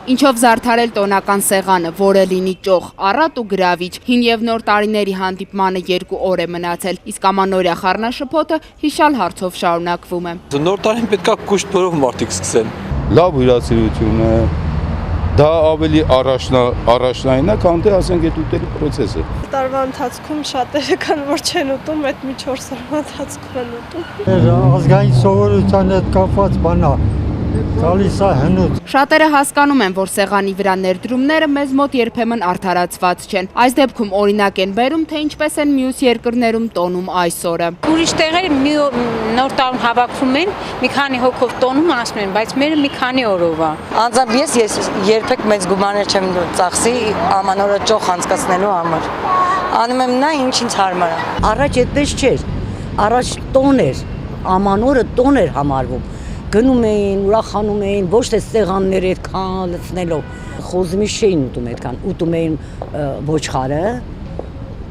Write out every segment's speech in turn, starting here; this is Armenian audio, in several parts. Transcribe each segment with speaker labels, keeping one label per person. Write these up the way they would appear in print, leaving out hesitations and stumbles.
Speaker 1: Ինչով զարդարել տոնական սեղանը, որը լինի ճոխ, առատ ու գրավիչ, հին և նոր տարիների հանդիպմանը 2 օր է մնացել, իսկ ամանորյա խառնաշփոթը հիշալ հարցով շարունակվում է։
Speaker 2: Նոր տարին պետք է կուշտ բերով մարդիկ սկսեն։
Speaker 3: Լավ հյուրասիրություն է, դա ավելի առաջնային է, քան թե ասենք այդ ուտելի process-ը։
Speaker 4: Տարվա ընթացքում շատերը կան, որ չեն ուտում, այդ մի 4 տարվա ընթացքում են ուտում։
Speaker 5: Ազգային սովորության հետ կապված բան է։ Գալիս է հնուց։
Speaker 1: Շատերը հասկանում են, որ սեղանի վրա ներդրումները մեզ մոտ երբեմն արդարացված չեն։ Այս դեպքում օրինակ են բերում, թե ինչպես են մյուս երկրներում տոնում այս օրը։
Speaker 6: Ուրիշ տեղեր նոր տարում հավաքվում են, մի քանի հոգով տոնում ասում են, բայց մերը մի քանի օրով է։
Speaker 7: Անձամբ ես երբեք մեծ գումարներ չեմ ծախսի ամանորը ճոխ անցկացնելու համար։ Անում եմ նա ինչ ինձ հարմար է։
Speaker 8: Առաջ այդպես չէր։ Առաջ տոն էր, ամանորը տոն էր համարվում։ Գնում էին, ուրախանում էին, ոչ թե սեղանները այդքան լցնելով, խոզմիշ չէին ուտում այդքան, ուտում էին ոչխարը,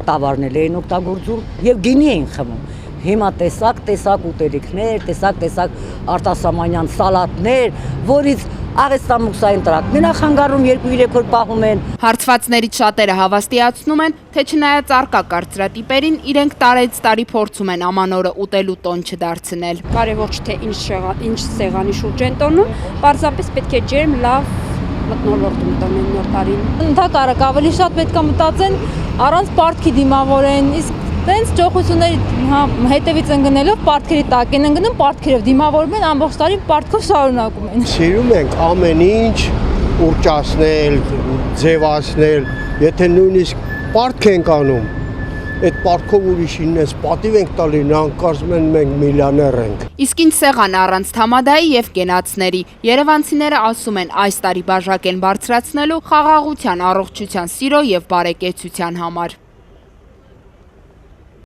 Speaker 8: տավարներ էին օգտագործում եւ գինի էին խմում։ Հիմա տեսակ ուտելիքներ, տեսակ արտասահմանյան սալատներ, որից աղեստամուքսային տրակներ նախանգարում 2-3 օր պահում են։
Speaker 1: Հարցվածներից շատերը հավաստիացնում են, թե չնայած առկա կարծրատիպերին, իրենք տարեց տարի փորձում են ամանորը ուտելու տոն չդարձնել։
Speaker 9: Կարևոր չէ թե ինչ սեղանի շուրջ են տոնում, պարզապես պետք է ջերմ, լավ մթնոլորտում տոնեն նոր տարին։
Speaker 4: Ընդհակառակ ավելի շատ պետք է մտածեն առանց պարտքի դիմավորեն, իսկ տենց ճոխությունների հետևից ընկնելով պարտքերի տակ են ընկնում, պարտքերով դիմավորում են, ամբողջ տարի պարտքով շարունակում են։
Speaker 5: Սիրում ենք ամեն ինչ ուռճացնել, ձևացնել, եթե նույնիսկ պարտք ենք անում, այդ պարտքով ուրիշին ես պատիվ ենք տալի, նրանք կարծում են մենք միլիոներ ենք։
Speaker 1: Իսկ ինչ սեղան առանց թամադայի և կենացների։ Երևանցիները ասում են, այս տարի բաժակ են բարձրացնելու խաղաղության, առողջության, սիրո և բարեկեցության համար։